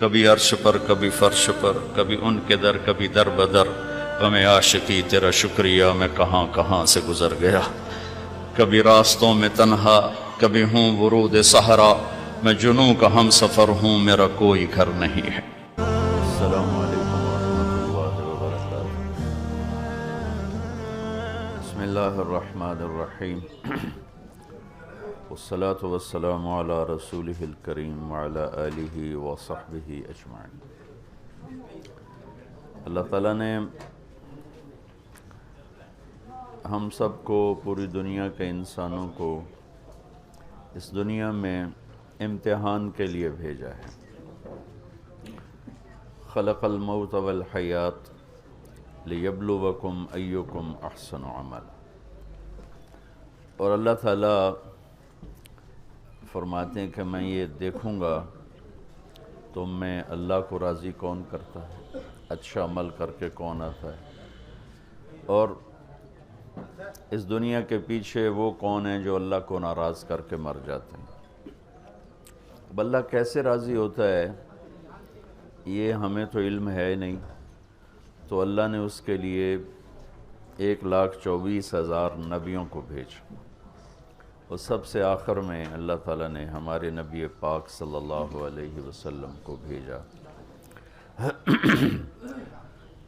کبھی عرش پر کبھی فرش پر، کبھی ان کے در کبھی در بدر، غم عاشقی تیرا شکریہ میں کہاں کہاں سے گزر گیا، کبھی راستوں میں تنہا کبھی ہوں ورود صحرا، میں جنوں کا ہم سفر ہوں میرا کوئی گھر نہیں ہے۔ السلام علیکم ورحمۃ اللہ وبرکاتہ۔ بسم اللہ الرحمن الرحیم، والصلاة والسلام علی رسولہ الکریم وعلی آلہ وصحبہ اجمعین۔ اللہ تعالیٰ نے ہم سب کو، پوری دنیا کے انسانوں کو اس دنیا میں امتحان کے لیے بھیجا ہے۔ خلق الموت والحیات لیبلوکم ایکم احسن عملا۔ اور اللہ تعالیٰ فرماتے ہیں کہ میں یہ دیکھوں گا تم میں اللہ کو راضی کون کرتا ہے، اچھا عمل کر کے کون آتا ہے، اور اس دنیا کے پیچھے وہ کون ہیں جو اللہ کو ناراض کر کے مر جاتے ہیں۔ اب اللہ کیسے راضی ہوتا ہے یہ ہمیں تو علم ہے نہیں، تو اللہ نے اس کے لیے 1,24,000 نبیوں کو بھیجا، اور سب سے آخر میں اللہ تعالیٰ نے ہمارے نبی پاک صلی اللہ علیہ وسلم کو بھیجا۔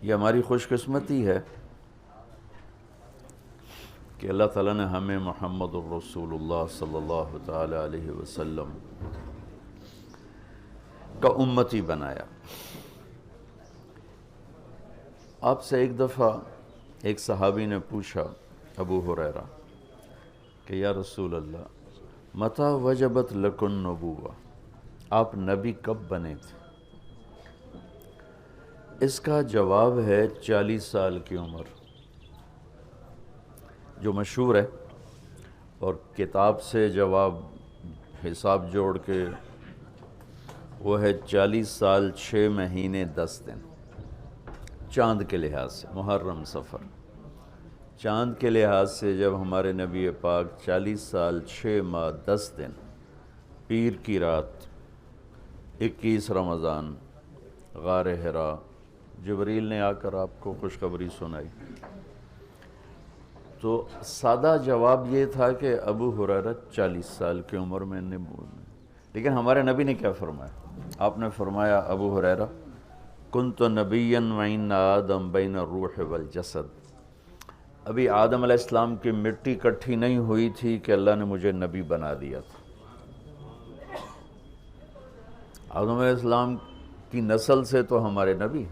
یہ ہماری خوش قسمتی ہے کہ اللہ تعالیٰ نے ہمیں محمد الرسول اللہ صلی اللہ تعالیٰ علیہ وسلم کا امتی بنایا۔ آپ سے ایک دفعہ ایک صحابی نے پوچھا، ابو ہریرہ، کہ یا رسول اللہ متی وجبت لکن نبوہ، آپ نبی کب بنے تھے؟ اس کا جواب ہے 40 سال کی عمر، جو مشہور ہے، اور کتاب سے جواب حساب جوڑ کے وہ ہے 40 سال 6 مہینے 10 دن، چاند کے لحاظ سے، محرم صفر، چاند کے لحاظ سے جب ہمارے نبی پاک 40 سال 6 ماہ 10 دن، پیر کی رات 21 رمضان، غار حرا، جبریل نے آ کر آپ کو خوشخبری سنائی، تو سادہ جواب یہ تھا کہ ابو ہریرہ 40 سال کی عمر میں لیکن ہمارے نبی نے کیا فرمایا؟ آپ نے فرمایا، ابو ہریرہ کنت نبیا وان آدم بین الروح والجسد، ابھی آدم علیہ السلام کی مٹی اکٹھی نہیں ہوئی تھی کہ اللہ نے مجھے نبی بنا دیا تھا۔ آدم علیہ السلام کی نسل سے تو ہمارے نبی،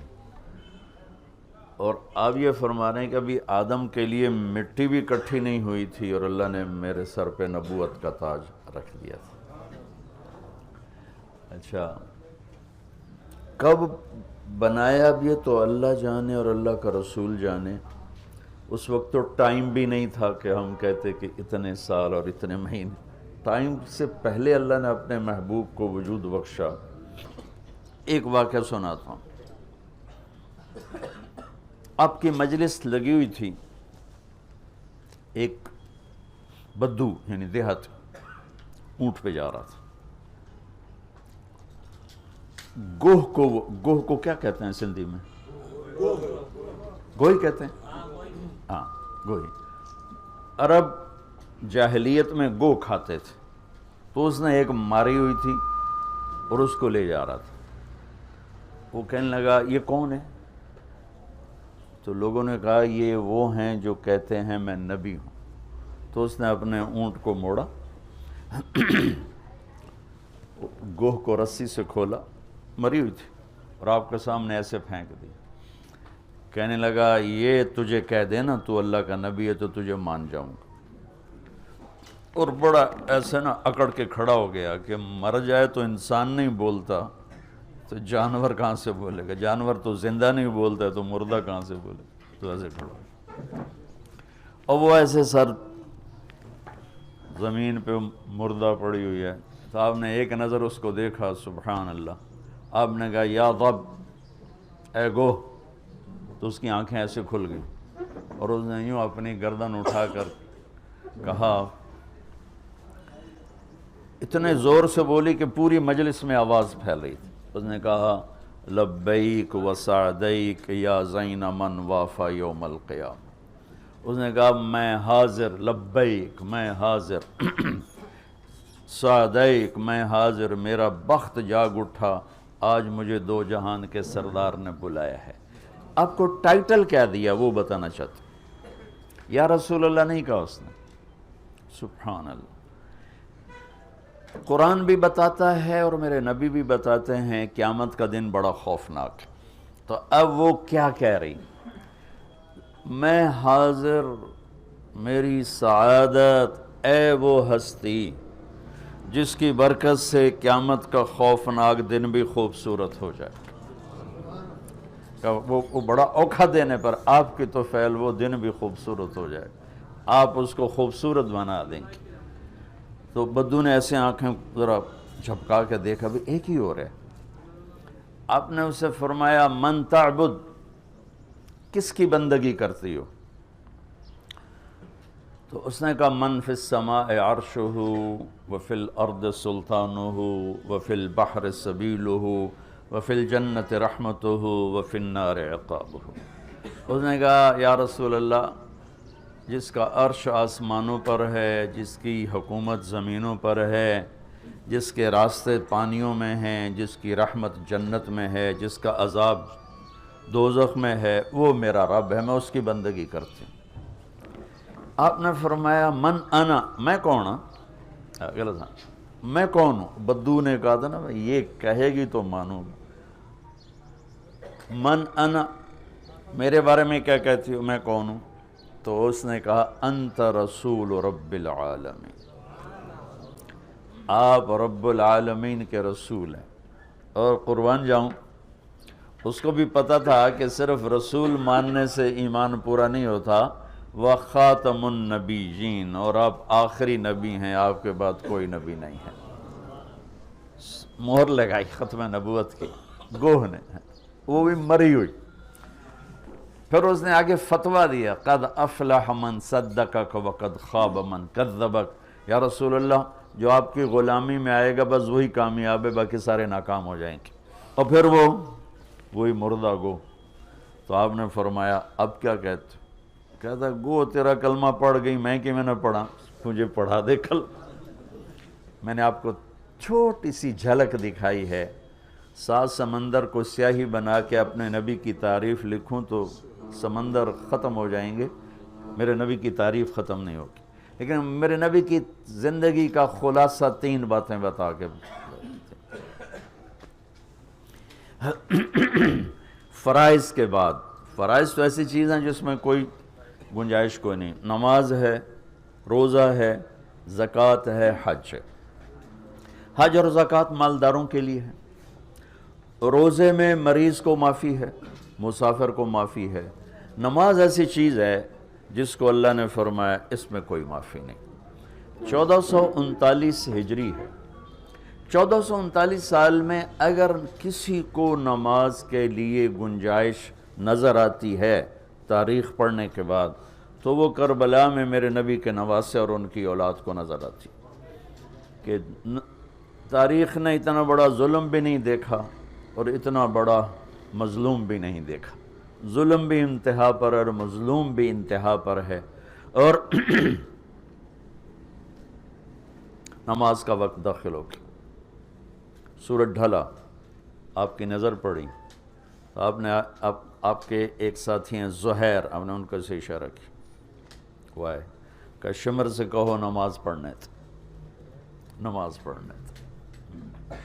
اور آپ یہ فرما رہے ہیں کہ ابھی آدم کے لیے مٹی بھی اکٹھی نہیں ہوئی تھی اور اللہ نے میرے سر پہ نبوت کا تاج رکھ دیا تھا۔ اچھا، کب بنایا اب یہ تو اللہ جانے اور اللہ کا رسول جانے۔ اس وقت تو ٹائم بھی نہیں تھا کہ ہم کہتے کہ اتنے سال اور اتنے مہینے، ٹائم سے پہلے اللہ نے اپنے محبوب کو وجود بخشا۔ ایک واقعہ سناتا ہوں۔ آپ کی مجلس لگی ہوئی تھی، ایک بدو یعنی دیہات اونٹ پہ جا رہا تھا۔ گوہ کو کیا کہتے ہیں سندھی میں؟ گوہی کہتے ہیں، ہاں گوہی۔ عرب جاہلیت میں گو کھاتے تھے، تو اس نے ایک ماری ہوئی تھی اور اس کو لے جا رہا تھا۔ وہ کہنے لگا یہ کون ہے؟ تو لوگوں نے کہا یہ وہ ہیں جو کہتے ہیں میں نبی ہوں۔ تو اس نے اپنے اونٹ کو موڑا، گوہ کو رسی سے کھولا، مری ہوئی تھی، اور آپ کے سامنے ایسے پھینک دی۔ کہنے لگا یہ تجھے کہہ دے نا تو اللہ کا نبی ہے تو تجھے مان جاؤں گا۔ اور بڑا ایسے نا اکڑ کے کھڑا ہو گیا کہ مر جائے تو انسان نہیں بولتا تو جانور کہاں سے بولے گا، جانور تو زندہ نہیں بولتا تو مردہ کہاں سے بولے گا، تو ایسے کھڑا ہو۔ اور وہ ایسے سر زمین پہ مردہ پڑی ہوئی ہے، تو آپ نے ایک نظر اس کو دیکھا، سبحان اللہ۔ آپ نے کہا یا ضب، اے گوہ، تو اس کی آنکھیں ایسے کھل گئیں، اور اس نے یوں اپنی گردن اٹھا کر کہا، اتنے زور سے بولی کہ پوری مجلس میں آواز پھیل رہی تھی، اس نے کہا لبیک و سعدیک یا زین من وافا یوم القیامہ. اس نے کہا میں حاضر، لبیک میں حاضر، سعدیک میں حاضر، میرا بخت جاگ اٹھا، آج مجھے دو جہان کے سردار نے بلایا ہے. آپ کو ٹائٹل کیا دیا وہ بتانا چاہتا. یا رسول اللہ نہیں کہا اس نے. سبحان اللہ. قرآن بھی بتاتا ہے اور میرے نبی بھی بتاتے ہیں قیامت کا دن بڑا خوفناک ہے. تو اب وہ کیا کہہ رہی؟ میں حاضر، میری سعادت، اے وہ ہستی جس کی برکت سے قیامت کا خوفناک دن بھی خوبصورت ہو جائے. وہ بڑا اوکھا دینے پر آپ کی تو فعل وہ دن بھی خوبصورت ہو جائے، آپ اس کو خوبصورت بنا دیں گے. تو بدو نے ایسے آنکھیں ذرا جھپکا کے دیکھا، بھی ایک ہی ہو رہا ہے. آپ نے اسے فرمایا من تعبد، کس کی بندگی کرتی ہو؟ تو اس نے کہا من فی السماء عرشہ وفی الارض سلطانہ وفی البحر سبیلہ وفی الجنت رحمتہ وفی النار عقابہ. اس نے کہا یا رسول اللہ، جس کا عرش آسمانوں پر ہے، جس کی حکومت زمینوں پر ہے، جس کے راستے پانیوں میں ہیں، جس کی رحمت جنت میں ہے، جس کا عذاب دوزخ میں ہے، وہ میرا رب ہے، میں اس کی بندگی کرتی ہوں. آپ نے فرمایا من انا، میں کون ہوں؟ غلط، میں کون ہوں؟ بدو نے کہا تھا نا یہ کہے گی تو مانوں گا. من انا، میرے بارے میں کیا کہتی ہو، میں کون ہوں؟ تو اس نے کہا انت رسول رب العالمین، آپ رب العالمین کے رسول ہیں. اور قربان جاؤں، اس کو بھی پتہ تھا کہ صرف رسول ماننے سے ایمان پورا نہیں ہوتا، وَخَاتَمُ النَّبِيِّينَ، اور آپ آخری نبی ہیں، آپ کے بعد کوئی نبی نہیں ہے. مہر لگائی ختم نبوت کی گوہ نے، وہ بھی مری ہوئی. پھر اس نے آگے فتویٰ دیا قد افلح من صدقک وقد خاب من کذبک. یا رسول اللہ، جو آپ کی غلامی میں آئے گا بس وہی کامیاب ہے، باقی سارے ناکام ہو جائیں گے. اور پھر وہی مردہ گو. تو آپ نے فرمایا اب کیا کہتے؟ کہتا گو تیرا کلمہ پڑھ گئی، میں نے پڑھا، مجھے پڑھا دے کل. میں نے آپ کو چھوٹی سی جھلک دکھائی ہے. 7 سمندر کو سیاہی بنا کے اپنے نبی کی تعریف لکھوں تو سمندر ختم ہو جائیں گے، میرے نبی کی تعریف ختم نہیں ہوگی. لیکن میرے نبی کی زندگی کا خلاصہ 3 باتیں بتا کے. فرائض کے بعد، فرائض تو ایسی چیز ہیں جس میں کوئی گنجائش کوئی نہیں. نماز ہے، روزہ ہے، زکوٰۃ ہے، حج ہے. حج اور زکوٰۃ مالداروں کے لیے ہے. روزے میں مریض کو معافی ہے، مسافر کو معافی ہے. نماز ایسی چیز ہے جس کو اللہ نے فرمایا اس میں کوئی معافی نہیں. 1439 ہجری ہے. 1439 سال میں اگر کسی کو نماز کے لیے گنجائش نظر آتی ہے تاریخ پڑھنے کے بعد، تو وہ کربلا میں میرے نبی کے نواسے اور ان کی اولاد کو نظر آتی کہ تاریخ نے اتنا بڑا ظلم بھی نہیں دیکھا اور اتنا بڑا مظلوم بھی نہیں دیکھا. ظلم بھی انتہا پر اور مظلوم بھی انتہا پر ہے. اور نماز کا وقت داخل ہو گیا. سورج ڈھلا، آپ کی نظر پڑی، آپ نے آپ کے ایک ساتھی ہیں زہیر، آپ نے ان کو سے اشارہ کی، وہ آئے کہ شمر سے کہو نماز پڑھنے تھے، نماز پڑھنے تھے.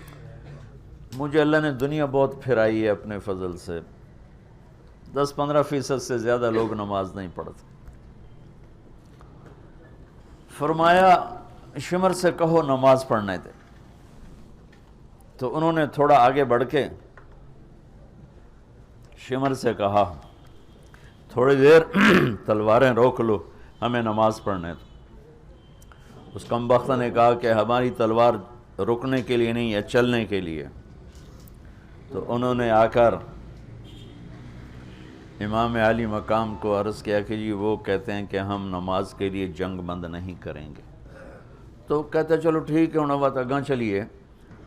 مجھے اللہ نے دنیا بہت پھرائی ہے اپنے فضل سے. 10-15% سے زیادہ لوگ نماز نہیں پڑھتے. فرمایا شمر سے کہو نماز پڑھنے دے. تو انہوں نے تھوڑا آگے بڑھ کے شمر سے کہا تھوڑی دیر تلواریں روک لو، ہمیں نماز پڑھنے دو. اس کمبخت نے کہا کہ ہماری تلوار رکنے کے لیے نہیں ہے، چلنے کے لیے. تو انہوں نے آ کر امام عالی مقام کو عرض کیا کہ جی وہ کہتے ہیں کہ ہم نماز کے لیے جنگ بند نہیں کریں گے. تو کہتے چلو ٹھیک ہے، انہوں نے بات اگاں چلیے.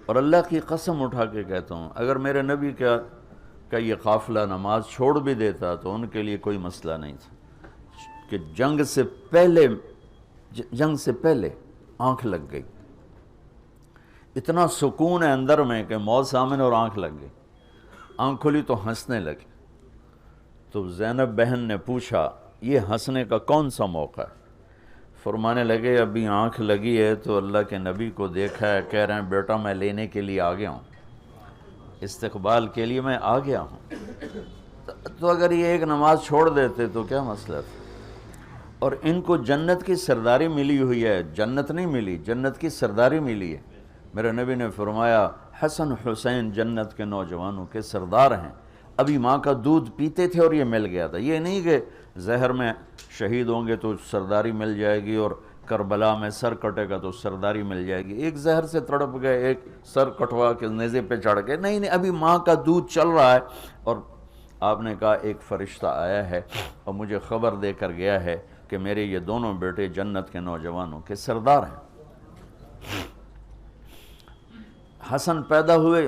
اور اللہ کی قسم اٹھا کے کہتا ہوں، اگر میرے نبی کا یہ قافلہ نماز چھوڑ بھی دیتا تو ان کے لیے کوئی مسئلہ نہیں تھا، کہ جنگ سے پہلے آنکھ لگ گئی، اتنا سکون ہے اندر میں کہ موت سامنے اور آنکھ لگ گئی، آنکھ کھلی تو ہنسنے لگے۔ تو زینب بہن نے پوچھا یہ ہنسنے کا کون سا موقع ہے؟ فرمانے لگے ابھی آنکھ لگی ہے تو اللہ کے نبی کو دیکھا ہے، کہہ رہے ہیں بیٹا میں لینے کے لیے آ گیا ہوں، استقبال کے لیے میں آ گیا ہوں۔ تو اگر یہ ایک نماز چھوڑ دیتے تو کیا مسئلہ تھا؟ اور ان کو جنت کی سرداری ملی ہوئی ہے، جنت نہیں ملی، جنت کی سرداری ملی ہے۔ میرے نبی نے فرمایا حسن حسین جنت کے نوجوانوں کے سردار ہیں، ابھی ماں کا دودھ پیتے تھے اور یہ مل گیا تھا۔ یہ نہیں کہ زہر میں شہید ہوں گے تو سرداری مل جائے گی اور کربلا میں سر کٹے گا تو سرداری مل جائے گی، ایک زہر سے تڑپ گئے، ایک سر کٹوا کے نیزے پہ چڑھ گئے، نہیں ابھی ماں کا دودھ چل رہا ہے۔ اور آپ نے کہا ایک فرشتہ آیا ہے اور مجھے خبر دے کر گیا ہے کہ میرے یہ دونوں بیٹے جنت کے نوجوانوں کے سردار ہیں۔ حسن پیدا ہوئے،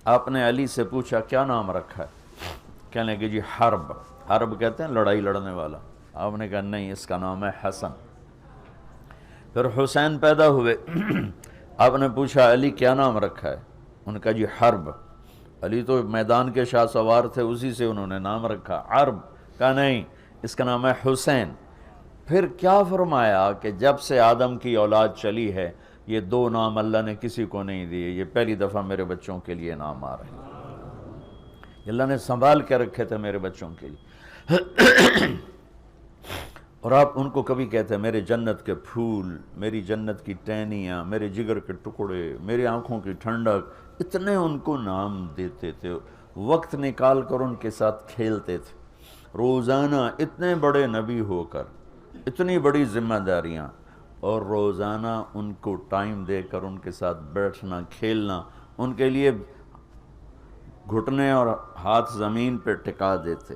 آپ نے علی سے پوچھا کیا نام رکھا ہے؟ کہنے لگے جی حرب، حرب کہتے ہیں لڑائی لڑنے والا۔ آپ نے کہا نہیں، اس کا نام ہے حسن۔ پھر حسین پیدا ہوئے، آپ نے پوچھا علی کیا نام رکھا ہے؟ انہوں نے کہا جی حرب، علی تو میدان کے شاہ سوار تھے، اسی سے انہوں نے نام رکھا حرب۔ کہا نہیں، اس کا نام ہے حسین۔ پھر کیا فرمایا کہ جب سے آدم کی اولاد چلی ہے یہ دو نام اللہ نے کسی کو نہیں دیے، یہ پہلی دفعہ میرے بچوں کے لیے نام آ رہے ہیں، اللہ نے سنبھال کے رکھے تھے میرے بچوں کے لیے۔ اور آپ ان کو کبھی کہتے ہیں میرے جنت کے پھول، میری جنت کی ٹہنیاں، میرے جگر کے ٹکڑے، میری آنکھوں کی ٹھنڈک، اتنے ان کو نام دیتے تھے، وقت نکال کر ان کے ساتھ کھیلتے تھے۔ روزانہ اتنے بڑے نبی ہو کر اتنی بڑی ذمہ داریاں، اور روزانہ ان کو ٹائم دے کر ان کے ساتھ بیٹھنا کھیلنا، ان کے لیے گھٹنے اور ہاتھ زمین پہ ٹکا دیتے،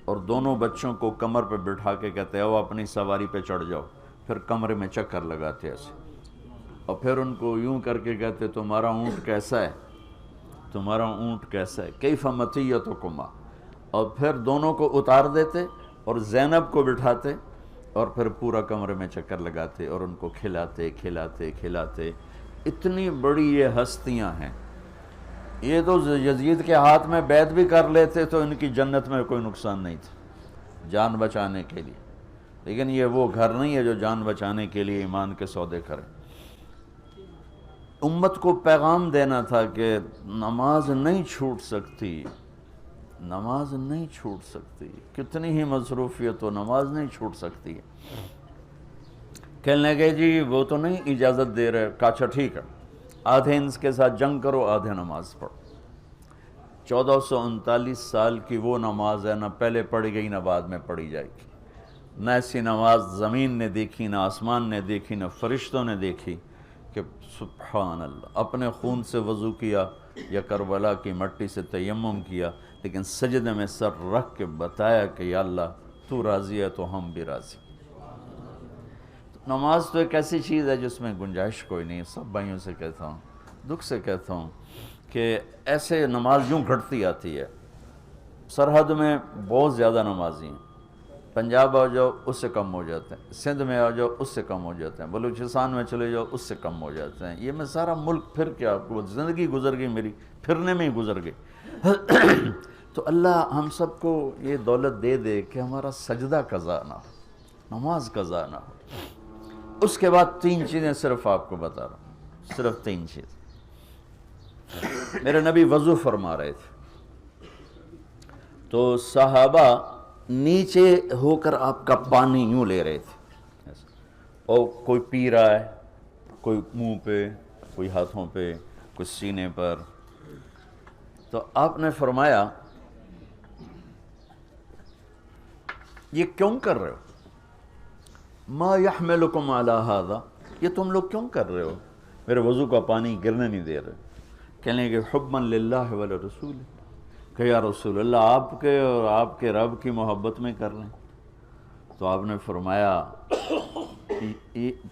اور دونوں بچوں کو کمر پہ بٹھا کے کہتے او اپنی سواری پہ چڑھ جاؤ، پھر کمرے میں چکر لگاتے ایسے، اور پھر ان کو یوں کر کے کہتے تمہارا اونٹ کیسا ہے، تمہارا اونٹ کیسا ہے، کیف مطیتکما، اور پھر دونوں کو اتار دیتے اور زینب کو بٹھاتے اور پھر پورا کمرے میں چکر لگاتے اور ان کو کھلاتے کھلاتے کھلاتے۔ اتنی بڑی یہ ہستیاں ہیں، یہ تو یزید کے ہاتھ میں بیعت بھی کر لیتے تو ان کی جنت میں کوئی نقصان نہیں تھا جان بچانے کے لیے، لیکن یہ وہ گھر نہیں ہے جو جان بچانے کے لیے ایمان کے سودے کرے۔ امت کو پیغام دینا تھا کہ نماز نہیں چھوٹ سکتی، نماز نہیں چھوٹ سکتی، کتنی ہی مصروفیت ہو نماز نہیں چھوٹ سکتی ہے۔ کہنے لگے جی وہ تو نہیں اجازت دے رہے، کہا اچھا ٹھیک ہے، آدھے ان کے ساتھ جنگ کرو، آدھے نماز پڑھو۔ 1439 سال کی وہ نماز ہے، نہ پہلے پڑھی گئی نہ بعد میں پڑھی جائے گی، نہ ایسی نماز زمین نے دیکھی، نہ آسمان نے دیکھی، نہ فرشتوں نے دیکھی کہ سبحان اللہ اپنے خون سے وضو کیا یا کربلا کی مٹی سے تیمم کیا، لیکن سجدے میں سر رکھ کے بتایا کہ یا اللہ تو راضی ہے تو ہم بھی راضی۔ نماز تو ایک ایسی چیز ہے جس میں گنجائش کوئی نہیں۔ سب بھائیوں سے کہتا ہوں، دکھ سے کہتا ہوں کہ ایسے نماز یوں گھٹتی آتی ہے، سرحد میں بہت زیادہ نمازی ہیں، پنجاب آ جاؤ اس سے کم ہو جاتے ہیں، سندھ میں آ جاؤ اس سے کم ہو جاتے ہیں، بلوچستان میں چلے جاؤ اس سے کم ہو جاتے ہیں۔ یہ میں سارا ملک پھر کیا، زندگی گزر گئی میری پھرنے میں ہی گزر گئی۔ تو اللہ ہم سب کو یہ دولت دے دے کہ ہمارا سجدہ قضا نہ ہو، نماز قضا نہ ہو۔ اس کے بعد 3 چیزیں صرف آپ کو بتا رہا ہوں، صرف 3 چیز۔ میرے نبی وضو فرما رہے تھے تو صحابہ نیچے ہو کر آپ کا پانی یوں لے رہے تھے، اور کوئی پی رہا ہے، کوئی منہ پہ، کوئی ہاتھوں پہ، کوئی سینے پر۔ تو آپ نے فرمایا یہ کیوں کر رہے ہو؟ ما یحملکم علی ھذا، یہ تم لوگ کیوں کر رہے ہو؟ میرے وضو کا پانی گرنے نہیں دے رہے۔ کہنے کہ حبا للہ ولرسول، کہ یا رسول اللہ آپ کے اور آپ کے رب کی محبت میں کر رہے ہیں۔ تو آپ نے فرمایا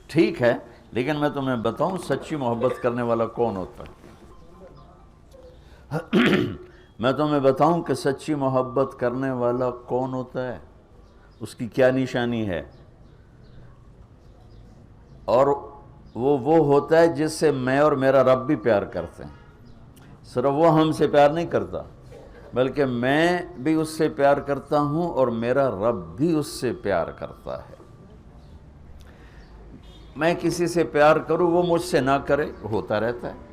ٹھیک ہے، لیکن میں تمہیں بتاؤں سچی محبت کرنے والا کون ہوتا ہے؟ میں تمہیں بتاؤں کہ سچی محبت کرنے والا کون ہوتا ہے، اس کی کیا نشانی ہے؟ اور وہ ہوتا ہے جس سے میں اور میرا رب بھی پیار کرتے ہیں۔ صرف وہ ہم سے پیار نہیں کرتا، بلکہ میں بھی اس سے پیار کرتا ہوں اور میرا رب بھی اس سے پیار کرتا ہے۔ میں کسی سے پیار کروں، وہ مجھ سے نہ کرے، ہوتا رہتا ہے۔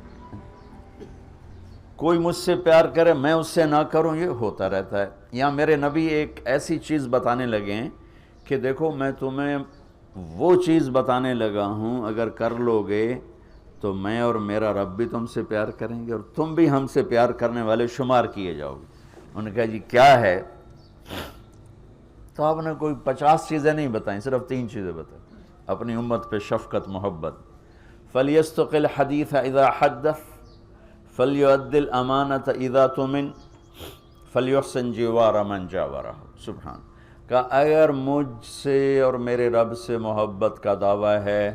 کوئی مجھ سے پیار کرے، میں اس سے نہ کروں، یہ ہوتا رہتا ہے۔ یہاں میرے نبی ایک ایسی چیز بتانے لگے ہیں کہ دیکھو میں تمہیں وہ چیز بتانے لگا ہوں، اگر کر لو گے تو میں اور میرا رب بھی تم سے پیار کریں گے اور تم بھی ہم سے پیار کرنے والے شمار کیے جاؤ گے۔ انہوں نے کہا جی کیا ہے؟ تو آپ نے کوئی 50 چیزیں نہیں بتائیں، صرف 3 چیزیں بتائیں۔ اپنی امت پہ شفقت، محبت۔ فَلْيَسْتُقِ الْحَدِيثَ إِذَا حَدَّثَ فَلْيُؤَدِّ الْأَمَانَةَ إِذَا تُؤْمِنَ فَلْيُحْسِنْ جِوَارَ مَنْ جَاوَرَهُ۔ سبحان کہ اگر مجھ سے اور میرے رب سے محبت کا دعویٰ ہے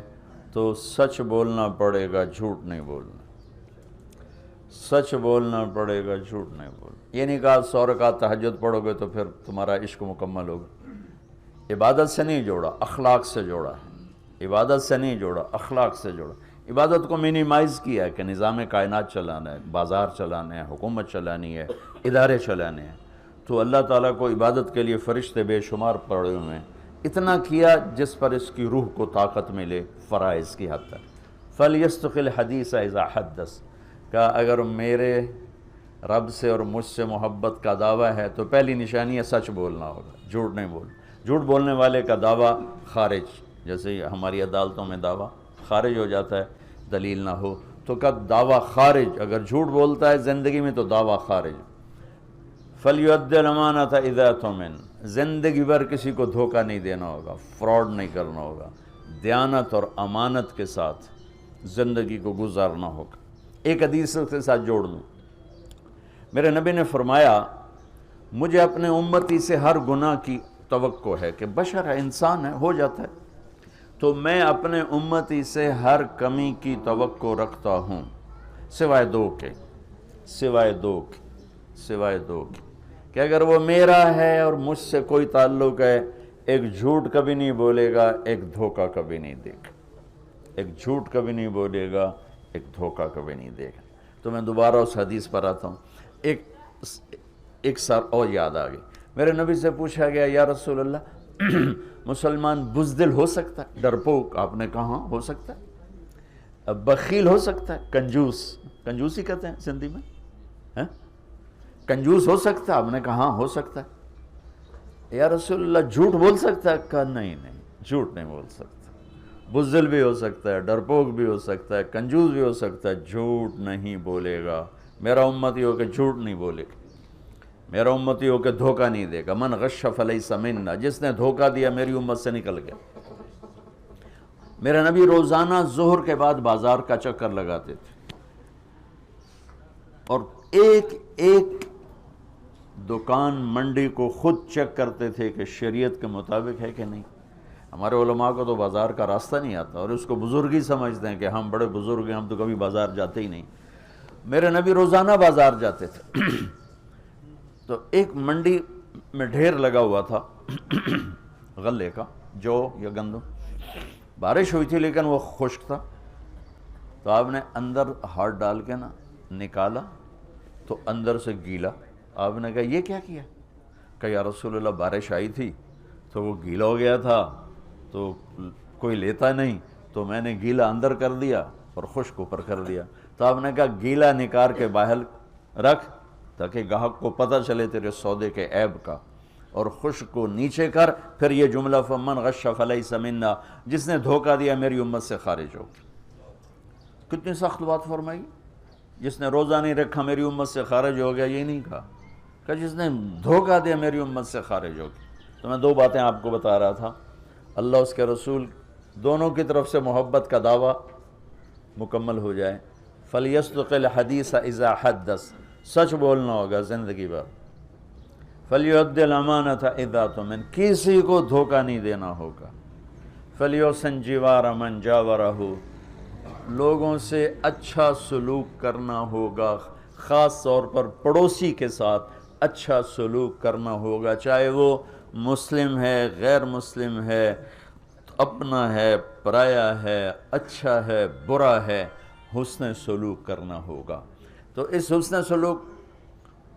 تو سچ بولنا پڑے گا، جھوٹ نہیں بولنا۔ سچ بولنا پڑے گا، جھوٹ نہیں بولنا۔ یہ نہیں کہا 100 رکعت تہجد پڑھو گے تو پھر تمہارا عشق مکمل ہوگا۔ عبادت سے نہیں جوڑا، اخلاق سے جوڑا ہے۔ عبادت سے نہیں جوڑا، اخلاق سے جوڑا۔ عبادت کو منیمائز کیا ہے کہ نظام کائنات چلانا ہے، بازار چلانا ہے، حکومت چلانی ہے، ادارے چلانے ہیں، تو اللہ تعالیٰ کو عبادت کے لیے فرشتے بے شمار پڑے ہوئے ہیں۔ اتنا کیا جس پر اس کی روح کو طاقت ملے، فرائض کی حد تک۔ فَلْيَسْتُقِ الْحَدِيثَ إِذَا حَدَّثَ کہ اگر میرے رب سے اور مجھ سے محبت کا دعویٰ ہے تو پہلی نشانی ہے سچ بولنا ہوگا، جھوٹ نہیں بولنا۔ جھوٹ بولنے والے کا دعویٰ خارج، جیسے ہماری عدالتوں میں دعویٰ خارج ہو جاتا ہے دلیل نہ ہو، تو کا دعویٰ خارج، اگر جھوٹ بولتا ہے زندگی میں تو دعویٰ خارج۔ فَلْيُؤَدِّ الْأَمَانَةَ إِذَا تُؤْمِنَ زندگی بھر کسی کو دھوکہ نہیں دینا ہوگا، فراڈ نہیں کرنا ہوگا، دیانت اور امانت کے ساتھ زندگی کو گزارنا ہوگا۔ ایک حدیث کے ساتھ جوڑ دوں، میرے نبی نے فرمایا مجھے اپنے امتی سے ہر گناہ کی توقع ہے، کہ بشر ہے، انسان ہے، ہو جاتا ہے، تو میں اپنے امتی سے ہر کمی کی توقع رکھتا ہوں سوائے دو کے، سوائے دو کے کہ اگر وہ میرا ہے اور مجھ سے کوئی تعلق ہے، ایک جھوٹ کبھی نہیں بولے گا، ایک دھوکہ کبھی نہیں دے گا۔ ایک جھوٹ کبھی نہیں بولے گا، ایک دھوکہ کبھی نہیں دے گا۔ تو میں دوبارہ اس حدیث پر آتا ہوں۔ ایک سال اور یاد آ گئی، میرے نبی سے پوچھا گیا یا رسول اللہ مسلمان بزدل ہو سکتا ہے؟ ڈرپوک، آپ نے کہا ہاں ہو سکتا ہے۔ بخیل ہو سکتا ہے؟ کنجوسی کہتے ہیں سندھی میں، کنجوس ہو سکتا ہے؟ آپ نے کہا ہاں ہو سکتا ہے۔ یا رسول اللہ جھوٹ بول سکتا ہے؟ کہا نہیں، جھوٹ نہیں بول سکتا۔ بزدل بھی ہو سکتا ہے، ڈرپوک بھی ہو سکتا ہے، کنجوس بھی ہو سکتا ہے، جھوٹ نہیں بولے گا۔ میرا امتی ہو کہ جھوٹ نہیں بولے گا، میرا امتی ہو کہ دھوکہ نہیں دے گا۔ من غش فلیس منا، جس نے دھوکہ دیا میری امت سے نکل گیا۔ میرا نبی روزانہ ظہر کے بعد بازار کا چکر لگاتے تھے اور ایک ایک دکان منڈی کو خود چیک کرتے تھے کہ شریعت کے مطابق ہے کہ نہیں۔ ہمارے علماء کو تو بازار کا راستہ نہیں آتا اور اس کو بزرگی سمجھتے ہیں کہ ہم بڑے بزرگ ہیں، ہم تو کبھی بازار جاتے ہی نہیں۔ میرے نبی روزانہ بازار جاتے تھے تو ایک منڈی میں ڈھیر لگا ہوا تھا غلے کا، جو یا گندم، بارش ہوئی تھی لیکن وہ خشک تھا، تو آپ نے اندر ہاتھ ڈال کے نکالا تو اندر سے گیلا۔ آپ نے کہا یہ کیا کیا؟ کہ یا رسول اللہ بارش آئی تھی تو وہ گیلا ہو گیا تھا تو کوئی لیتا نہیں، تو میں نے گیلا اندر کر دیا اور خشک اوپر کر دیا۔ تو آپ نے کہا گیلا نکار کے باہر رکھ تاکہ گاہک کو پتہ چلے تیرے سودے کے عیب کا، اور خشک کو نیچے کر۔ پھر یہ جملہ فمن غش فلیس منا، جس نے دھوکہ دیا میری امت سے خارج ہو۔ کتنی سخت بات فرمائی۔ جس نے روزہ نہیں رکھا میری امت سے خارج ہو گیا، یہ نہیں کہا کہ جس نے دھوکہ دیا میری امت سے خارج ہو گیا۔ تو میں 2 باتیں آپ کو بتا رہا تھا، اللہ اس کے رسول دونوں کی طرف سے محبت کا دعویٰ مکمل ہو جائے۔ فَلْيَصْدُقِ الْحَدِيثَ إِذَا حَدَّثَ سچ بولنا ہوگا زندگی بھر۔ فَلْيُؤَدِّ الْأَمَانَةَ إِذَا تُؤْمِنَ کسی کو دھوکہ نہیں دینا ہوگا۔ فَلْيُحْسِنْ جِوَارَ مَنْ جَاوَرَهُ لوگوں سے اچھا سلوک کرنا ہوگا، خاص طور پر پڑوسی کے ساتھ اچھا سلوک کرنا ہوگا، چاہے وہ مسلم ہے، غیر مسلم ہے، اپنا ہے، پرایا ہے، اچھا ہے، برا ہے، حسن سلوک کرنا ہوگا۔ تو اس حسن سلوک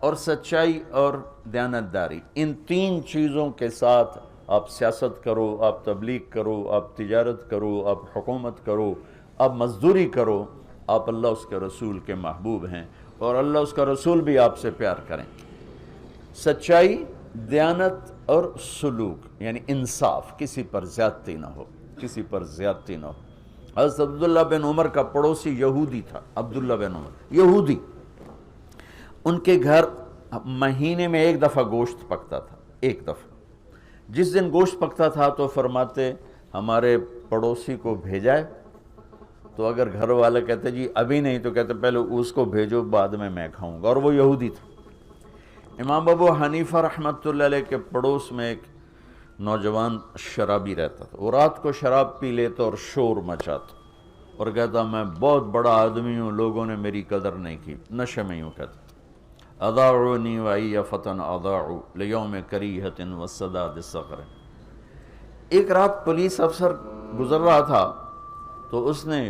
اور سچائی اور دیانتداری، ان تین چیزوں کے ساتھ آپ سیاست کرو، آپ تبلیغ کرو، آپ تجارت کرو، آپ حکومت کرو، آپ مزدوری کرو، آپ اللہ اس کے رسول کے محبوب ہیں اور اللہ اس کا رسول بھی آپ سے پیار کریں۔ سچائی، دیانت اور سلوک یعنی انصاف، کسی پر زیادتی نہ ہو، کسی پر زیادتی نہ ہو۔ حضرت عبداللہ بن عمر کا پڑوسی یہودی تھا، عبداللہ بن عمر یہودی، ان کے گھر مہینے میں ایک دفعہ گوشت پکتا تھا، ایک دفعہ۔ جس دن گوشت پکتا تھا تو فرماتے ہمارے پڑوسی کو بھیجائے، تو اگر گھر والے کہتے جی ابھی نہیں، تو کہتے پہلے اس کو بھیجو، بعد میں کھاؤں گا، اور وہ یہودی تھا۔ امام ابو حنیفہ رحمۃ اللہ علیہ کے پڑوس میں ایک نوجوان شرابی رہتا تھا، وہ رات کو شراب پی لیتا اور شور مچاتا اور کہتا میں بہت بڑا آدمی ہوں، لوگوں نے میری قدر نہیں کی، نشے میں یوں کہتا اضاعونی وعی فتن اضاعوا لیوم کریہت وسداد صغر۔ ایک رات پولیس افسر گزر رہا تھا تو اس نے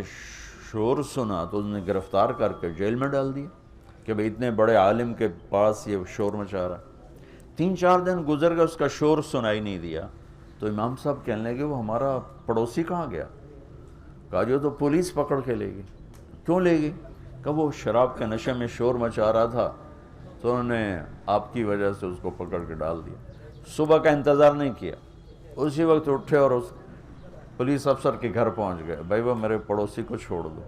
شور سنا تو اس نے گرفتار کر کے جیل میں ڈال دیا کہ بھئی اتنے بڑے عالم کے پاس یہ شور مچا رہا۔ 3-4 دن گزر گئے، اس کا شور سنائی نہیں دیا، تو امام صاحب کہنے لگے وہ ہمارا پڑوسی کہاں گیا؟ کہا جو تو پولیس پکڑ کے لے گئی۔ کیوں لے گئی؟ کہ وہ شراب کے نشے میں شور مچا رہا تھا، تو انہوں نے آپ کی وجہ سے اس کو پکڑ کے ڈال دیا۔ صبح کا انتظار نہیں کیا، اسی وقت اٹھے اور اس پولیس افسر کے گھر پہنچ گئے، بھائی وہ میرے پڑوسی کو چھوڑ دو۔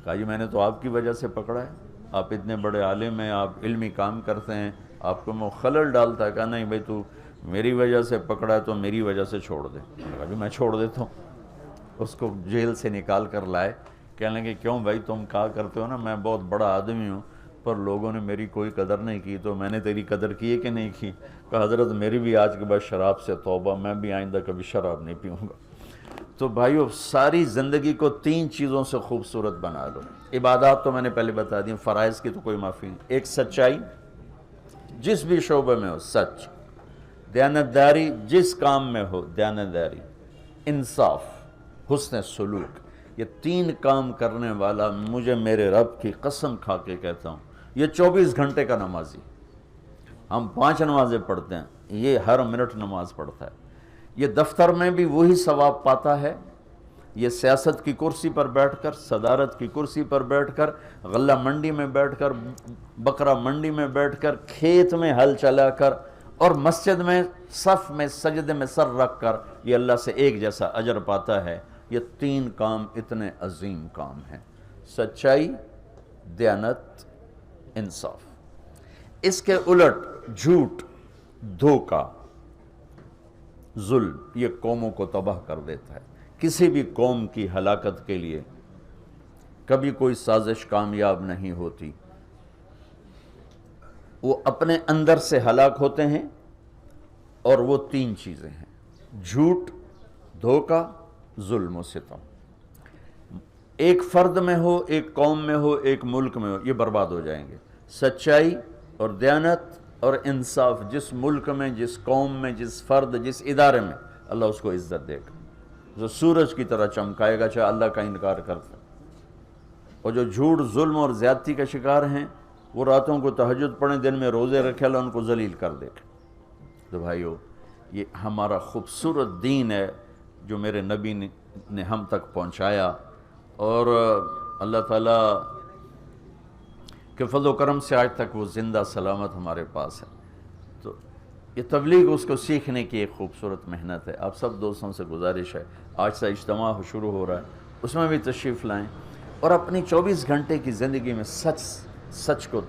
کہا جی میں نے تو آپ کی وجہ سے پکڑا ہے، آپ اتنے بڑے عالم ہیں، آپ علمی کام کرتے ہیں، آپ کو میں خلل ڈالتا ہے۔ کہا نہیں بھائی تو میری وجہ سے پکڑا ہے تو میری وجہ سے چھوڑ دے۔ کہا جی میں چھوڑ دیتا ہوں۔ اس کو جیل سے نکال کر لائے، کہنے لگے کیوں بھائی تم کہا کرتے ہو نا میں بہت بڑا آدمی ہوں، پر لوگوں نے میری کوئی قدر نہیں کی، تو میں نے تیری قدر کی ہے کہ نہیں کی؟ کہا حضرت میری بھی آج کے بعد شراب سے توبہ، میں بھی آئندہ کبھی شراب نہیں پیوں گا۔ تو بھائیو ساری زندگی کو 3 چیزوں سے خوبصورت بنا لو۔ عبادات تو میں نے پہلے بتا دی، فرائض کی تو کوئی معافی نہیں۔ ایک سچائی، جس بھی شعبے میں ہو سچ، دیانتداری، جس کام میں ہو دیانتداری، انصاف، حسن سلوک، یہ 3 کام کرنے والا مجھے میرے رب کی قسم کھا کے کہتا ہوں یہ 24 گھنٹے کا نمازی۔ ہم 5 نمازیں پڑھتے ہیں، یہ ہر منٹ نماز پڑھتا ہے، یہ دفتر میں بھی وہی ثواب پاتا ہے، یہ سیاست کی کرسی پر بیٹھ کر، صدارت کی کرسی پر بیٹھ کر، غلہ منڈی میں بیٹھ کر، بکرا منڈی میں بیٹھ کر، کھیت میں ہل چلا کر، اور مسجد میں صف میں سجدے میں سر رکھ کر یہ اللہ سے ایک جیسا اجر پاتا ہے۔ یہ 3 کام اتنے عظیم کام ہیں، سچائی، دیانت، انصاف۔ اس کے الٹ جھوٹ، دھوکہ، ظلم، یہ قوموں کو تباہ کر دیتا ہے۔ کسی بھی قوم کی ہلاکت کے لیے کبھی کوئی سازش کامیاب نہیں ہوتی، وہ اپنے اندر سے ہلاک ہوتے ہیں، اور وہ 3 چیزیں ہیں، جھوٹ، دھوکہ، ظلم و ستم۔ ایک فرد میں ہو، ایک قوم میں ہو، ایک ملک میں ہو، یہ برباد ہو جائیں گے۔ سچائی اور دیانت اور انصاف جس ملک میں، جس قوم میں، جس فرد، جس ادارے میں، اللہ اس کو عزت دے گا، جو سورج کی طرح چمکائے گا چاہے اللہ کا انکار کرتا ہے۔ اور جو جھوٹ، ظلم اور زیادتی کا شکار ہیں، وہ راتوں کو تہجد پڑھیں، دن میں روزے رکھے، اللہ ان کو ذلیل کر دے گا۔ تو بھائیو یہ ہمارا خوبصورت دین ہے جو میرے نبی نے ہم تک پہنچایا، اور اللہ تعالیٰ کہ فضل و کرم سے آج تک وہ زندہ سلامت ہمارے پاس ہے۔ تو یہ تبلیغ اس کو سیکھنے کی ایک خوبصورت محنت ہے۔ آپ سب دوستوں سے گزارش ہے، آج سے اجتماع شروع ہو رہا ہے، اس میں بھی تشریف لائیں اور اپنی 24 گھنٹے کی زندگی میں سچ کو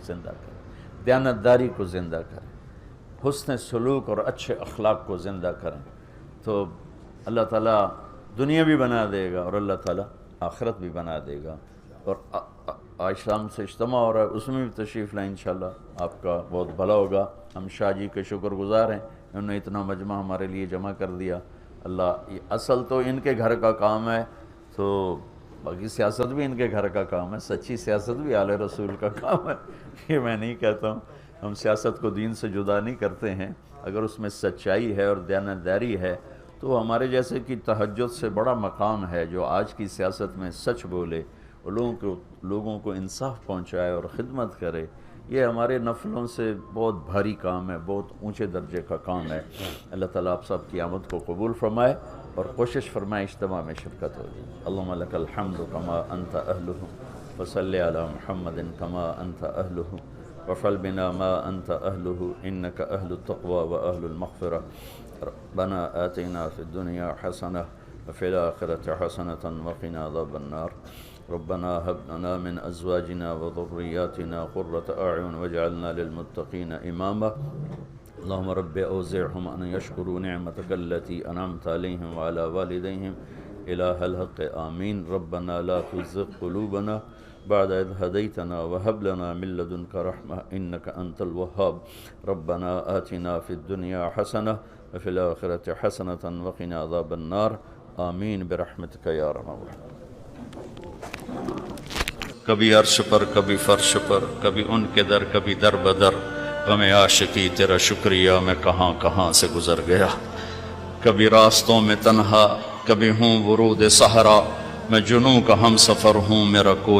زندہ کریں، دیانتداری کو زندہ کریں، حسن سلوک اور اچھے اخلاق کو زندہ کریں، تو اللہ تعالیٰ دنیا بھی بنا دے گا اور اللہ تعالیٰ آخرت بھی بنا دے گا۔ اور آج شام سے اجتماع ہو رہا ہے، اس میں بھی تشریف لائیں، انشاءاللہ آپ کا بہت بھلا ہوگا۔ ہم شاہ جی کے شکر گزار ہیں، انہوں نے اتنا مجمع ہمارے لیے جمع کر دیا۔ اللہ، اصل تو ان کے گھر کا کام ہے، تو باقی سیاست بھی ان کے گھر کا کام ہے، سچی سیاست بھی آل رسول کا کام ہے، یہ میں نہیں کہتا ہوں۔ ہم سیاست کو دین سے جدا نہیں کرتے ہیں، اگر اس میں سچائی ہے اور دیانتداری ہے تو ہمارے جیسے کی تہجد سے بڑا مقام ہے جو آج کی سیاست میں سچ بولے، لوگوں کو انصاف پہنچائے اور خدمت کرے۔ یہ ہمارے نفلوں سے بہت بھاری کام ہے، بہت اونچے درجے کا کام ہے۔ اللہ تعالیٰ آپ سب کی آمد کو قبول فرمائے اور کوشش فرمائے اجتماع میں شرکت ہو جائے۔ اللہم لک الحمد کما انت اہلہ وصلی علی محمد کما انت اہلہ وفعل بنا ما انت اہلہ انک اہل التقوی و اہل المغفرہ۔ ربنا آتنا فی الدنیا حسنہ وفی الآخرۃ حسنۃ وقنا عذاب النار۔ ربنا هب لنا من ازواجنا وذرياتنا قرة اعین واجعلنا للمتقین اماما۔ اللهم رب اوزعهم ان يشكروا نعمتك التي انعمت عليهم وعلى والديهم الى الحق آمین۔ ربنا لا تزغ قلوبنا بعد اذ هديتنا وهب لنا من لدنك رحمة انك انت الوهاب۔ ربنا آتنا في الدنيا حسنة وفي الآخرة حسنة وقنا عذاب النار آمین برحمتك یا ارحم الراحمین۔ کبھی عرش پر کبھی فرش پر، کبھی ان کے در کبھی در بدر، غم عاشقی تیرا شکریہ میں کہاں کہاں سے گزر گیا۔ کبھی راستوں میں تنہا، کبھی ہوں ورود صحرا، میں جنوں کا ہم سفر ہوں، میرا کوئی